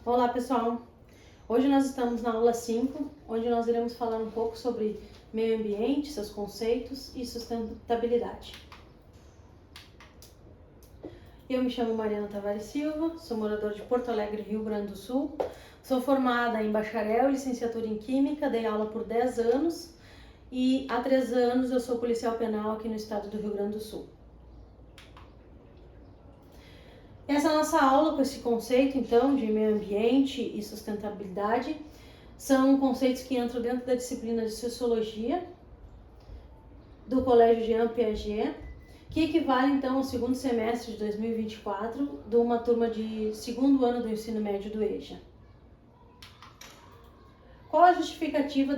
Olá pessoal, hoje nós estamos na aula 5, onde nós iremos falar um pouco sobre meio ambiente, seus conceitos e sustentabilidade. Eu me chamo Mariana Tavares Silva, sou moradora de Porto Alegre, Rio Grande do Sul, sou formada em bacharel e licenciatura em Química, dei aula por 10 anos e há 3 anos eu sou policial penal aqui no estado do Rio Grande do Sul. Essa nossa aula com esse conceito, então, de meio ambiente e sustentabilidade, são conceitos que entram dentro da disciplina de Sociologia do Colégio Jean Piaget, que equivale, então, ao segundo semestre de 2024 de uma turma de segundo ano do ensino médio do EJA. Qual a justificativa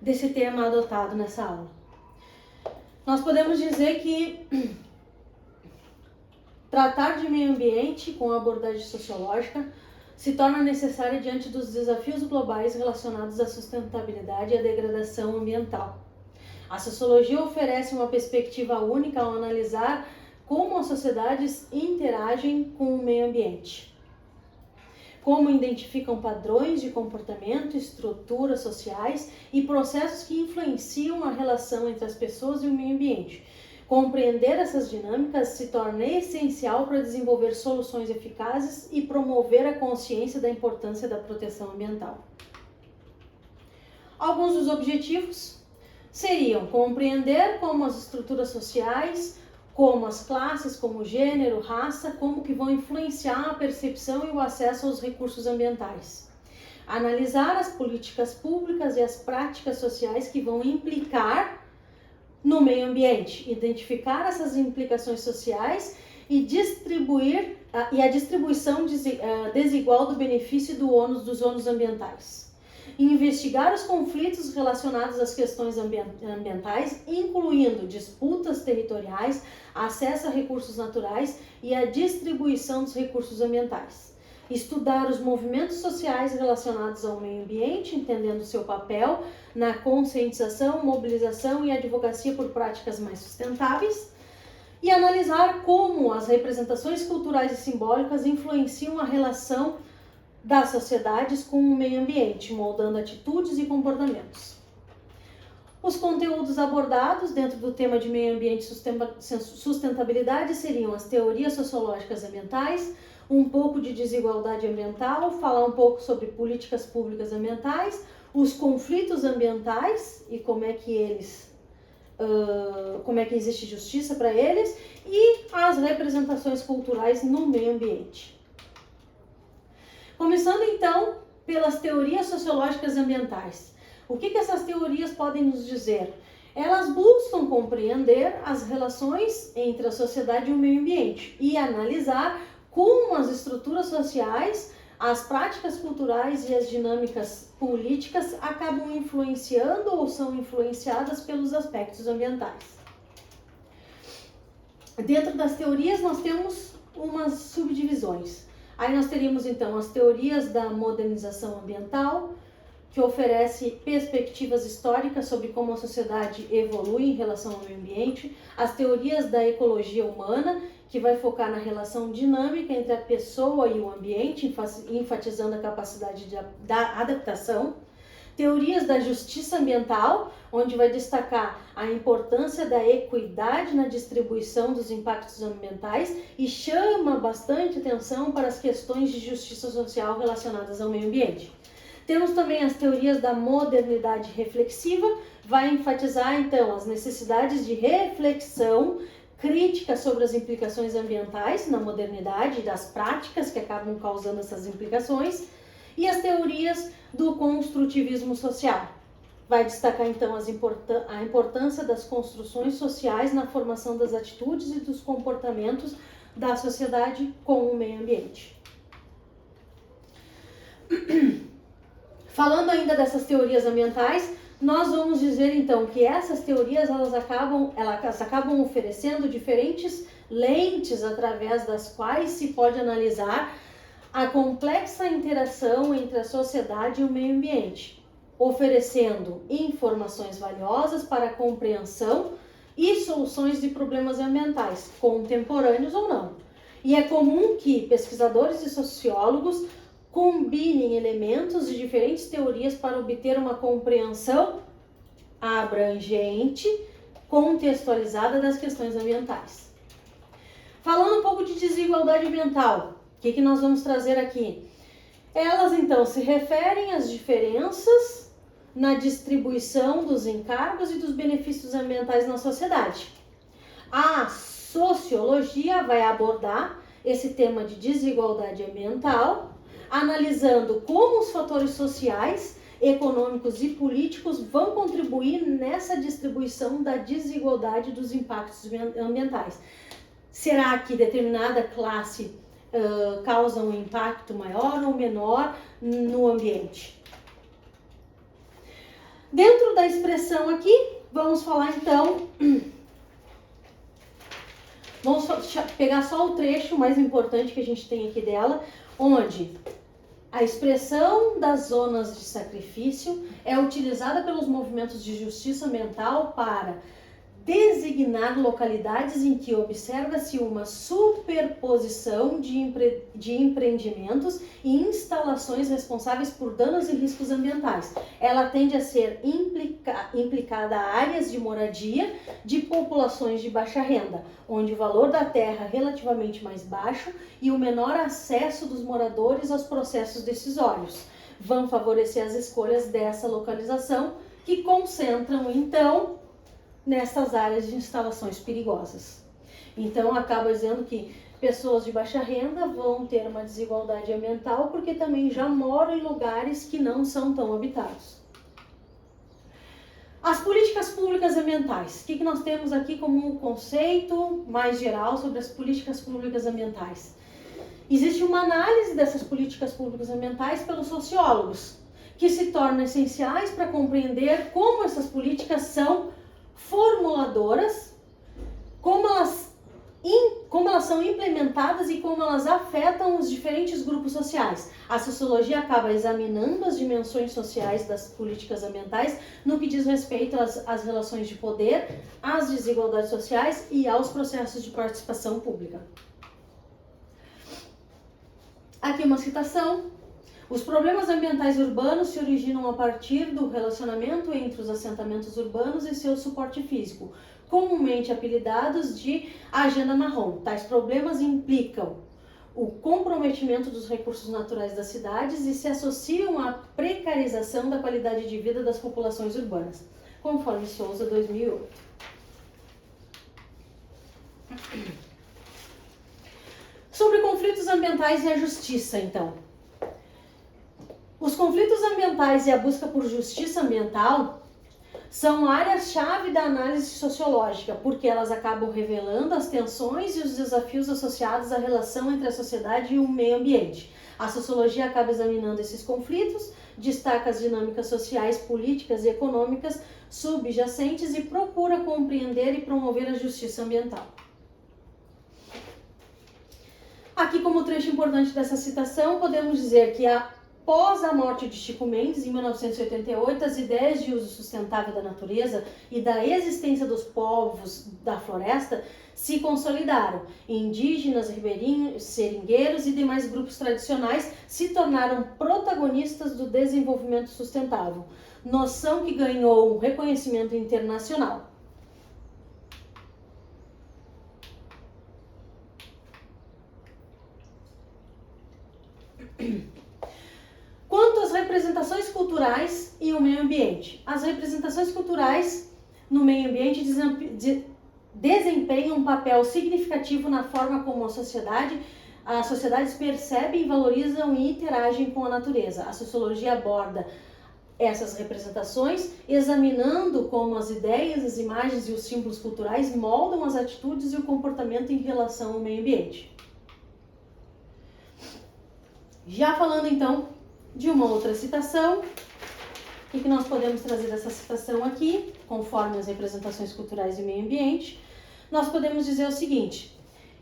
desse tema adotado nessa aula? Nós podemos dizer que tratar de meio ambiente com abordagem sociológica se torna necessária diante dos desafios globais relacionados à sustentabilidade e à degradação ambiental. A sociologia oferece uma perspectiva única ao analisar como as sociedades interagem com o meio ambiente, como identificam padrões de comportamento, estruturas sociais e processos que influenciam a relação entre as pessoas e o meio ambiente. Compreender essas dinâmicas se torna essencial para desenvolver soluções eficazes e promover a consciência da importância da proteção ambiental. Alguns dos objetivos seriam compreender como as estruturas sociais, como as classes, como gênero, raça, como que vão influenciar a percepção e o acesso aos recursos ambientais. Analisar as políticas públicas e as práticas sociais que vão implicar no meio ambiente, identificar essas implicações sociais e distribuir a distribuição desigual do benefício e dos ônus ambientais. Investigar os conflitos relacionados às questões ambientais, incluindo disputas territoriais, acesso a recursos naturais e a distribuição dos recursos ambientais. Estudar os movimentos sociais relacionados ao meio ambiente, entendendo seu papel na conscientização, mobilização e advocacia por práticas mais sustentáveis. E analisar como as representações culturais e simbólicas influenciam a relação das sociedades com o meio ambiente, moldando atitudes e comportamentos. Os conteúdos abordados dentro do tema de meio ambiente e sustentabilidade seriam as teorias sociológicas ambientais, um pouco de desigualdade ambiental, falar um pouco sobre políticas públicas ambientais, os conflitos ambientais e como é que existe justiça para eles e as representações culturais no meio ambiente. Começando então pelas teorias sociológicas ambientais. O que essas teorias podem nos dizer? Elas buscam compreender as relações entre a sociedade e o meio ambiente e analisar como as estruturas sociais, as práticas culturais e as dinâmicas políticas acabam influenciando ou são influenciadas pelos aspectos ambientais. Dentro das teorias nós temos umas subdivisões. Aí nós teríamos então as teorias da modernização ambiental, que oferece perspectivas históricas sobre como a sociedade evolui em relação ao meio ambiente, as teorias da ecologia humana, que vai focar na relação dinâmica entre a pessoa e o ambiente, enfatizando a capacidade da adaptação, teorias da justiça ambiental, onde vai destacar a importância da equidade na distribuição dos impactos ambientais e chama bastante atenção para as questões de justiça social relacionadas ao meio ambiente. Temos também as teorias da modernidade reflexiva, vai enfatizar então as necessidades de reflexão crítica sobre as implicações ambientais na modernidade e das práticas que acabam causando essas implicações, e as teorias do construtivismo social. Vai destacar então a importância das construções sociais na formação das atitudes e dos comportamentos da sociedade com o meio ambiente. Falando ainda dessas teorias ambientais, nós vamos dizer então que essas teorias elas acabam oferecendo diferentes lentes através das quais se pode analisar a complexa interação entre a sociedade e o meio ambiente, oferecendo informações valiosas para a compreensão e soluções de problemas ambientais, contemporâneos ou não. E é comum que pesquisadores e sociólogos combinem elementos de diferentes teorias para obter uma compreensão abrangente, contextualizada das questões ambientais. Falando um pouco de desigualdade ambiental, o que nós vamos trazer aqui? Elas, então, se referem às diferenças na distribuição dos encargos e dos benefícios ambientais na sociedade. A sociologia vai abordar esse tema de desigualdade ambiental, analisando como os fatores sociais, econômicos e políticos vão contribuir nessa distribuição da desigualdade dos impactos ambientais. Será que determinada classe causa um impacto maior ou menor no ambiente? Dentro da expressão aqui, vamos falar então, vamos pegar só o trecho mais importante que a gente tem aqui dela, onde a expressão das zonas de sacrifício é utilizada pelos movimentos de justiça ambiental para designar localidades em que observa-se uma superposição de empreendimentos e instalações responsáveis por danos e riscos ambientais. Ela tende a ser implicada a áreas de moradia de populações de baixa renda, onde o valor da terra é relativamente mais baixo e o menor acesso dos moradores aos processos decisórios. Vão favorecer as escolhas dessa localização, que concentram, então, nessas áreas de instalações perigosas. Então, acaba dizendo que pessoas de baixa renda vão ter uma desigualdade ambiental porque também já moram em lugares que não são tão habitados. As políticas públicas ambientais. O que nós temos aqui como um conceito mais geral sobre as políticas públicas ambientais? Existe uma análise dessas políticas públicas ambientais pelos sociólogos, que se tornam essenciais para compreender como essas políticas são formuladoras, como elas são implementadas e como elas afetam os diferentes grupos sociais. A sociologia acaba examinando as dimensões sociais das políticas ambientais no que diz respeito às relações de poder, às desigualdades sociais e aos processos de participação pública. Aqui uma citação. Os problemas ambientais urbanos se originam a partir do relacionamento entre os assentamentos urbanos e seu suporte físico, comumente apelidados de agenda marrom. Tais problemas implicam o comprometimento dos recursos naturais das cidades e se associam à precarização da qualidade de vida das populações urbanas, conforme Souza, 2008. Sobre conflitos ambientais e a justiça, então. Os conflitos ambientais e a busca por justiça ambiental são áreas-chave da análise sociológica, porque elas acabam revelando as tensões e os desafios associados à relação entre a sociedade e o meio ambiente. A sociologia acaba examinando esses conflitos, destaca as dinâmicas sociais, políticas e econômicas subjacentes e procura compreender e promover a justiça ambiental. Aqui, como trecho importante dessa citação, podemos dizer que após a morte de Chico Mendes, em 1988, as ideias de uso sustentável da natureza e da existência dos povos da floresta se consolidaram. Indígenas, ribeirinhos, seringueiros e demais grupos tradicionais se tornaram protagonistas do desenvolvimento sustentável, noção que ganhou um reconhecimento internacional. Quanto às representações culturais e o meio ambiente. As representações culturais no meio ambiente desempenham um papel significativo na forma como as sociedades percebem, valorizam e interagem com a natureza. A sociologia aborda essas representações, examinando como as ideias, as imagens e os símbolos culturais moldam as atitudes e o comportamento em relação ao meio ambiente. Já falando então de uma outra citação, o que nós podemos trazer dessa citação aqui, conforme as representações culturais e meio ambiente, nós podemos dizer o seguinte,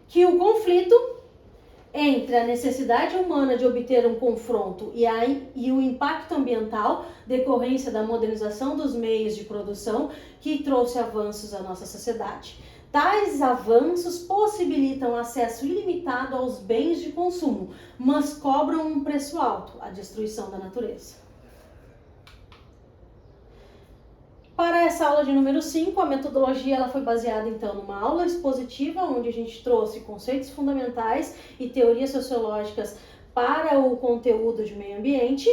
que o conflito entre a necessidade humana de obter um confronto e o impacto ambiental, decorrência da modernização dos meios de produção que trouxe avanços à nossa sociedade. Tais avanços possibilitam acesso ilimitado aos bens de consumo, mas cobram um preço alto, a destruição da natureza. Para essa aula de número 5, a metodologia ela foi baseada então numa aula expositiva, onde a gente trouxe conceitos fundamentais e teorias sociológicas para o conteúdo de meio ambiente.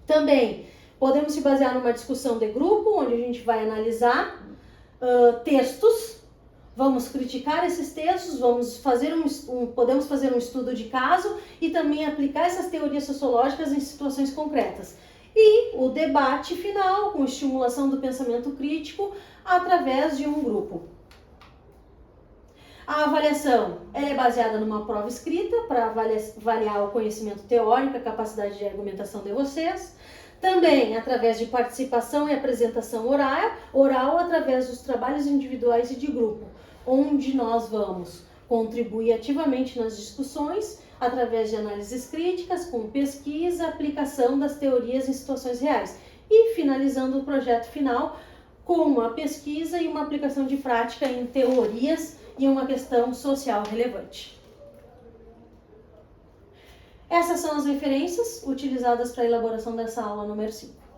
Também podemos se basear numa discussão de grupo, onde a gente vai analisar textos, vamos criticar esses textos, podemos fazer um estudo de caso e também aplicar essas teorias sociológicas em situações concretas. E o debate final, com estimulação do pensamento crítico através de um grupo. A avaliação é baseada numa prova escrita para avaliar o conhecimento teórico, a capacidade de argumentação de vocês. Também através de participação e apresentação oral através dos trabalhos individuais e de grupo, onde nós vamos contribuir ativamente nas discussões, através de análises críticas, com pesquisa, aplicação das teorias em situações reais. E finalizando o projeto final com uma pesquisa e uma aplicação de prática em teorias e uma questão social relevante. Essas são as referências utilizadas para a elaboração dessa aula número 5.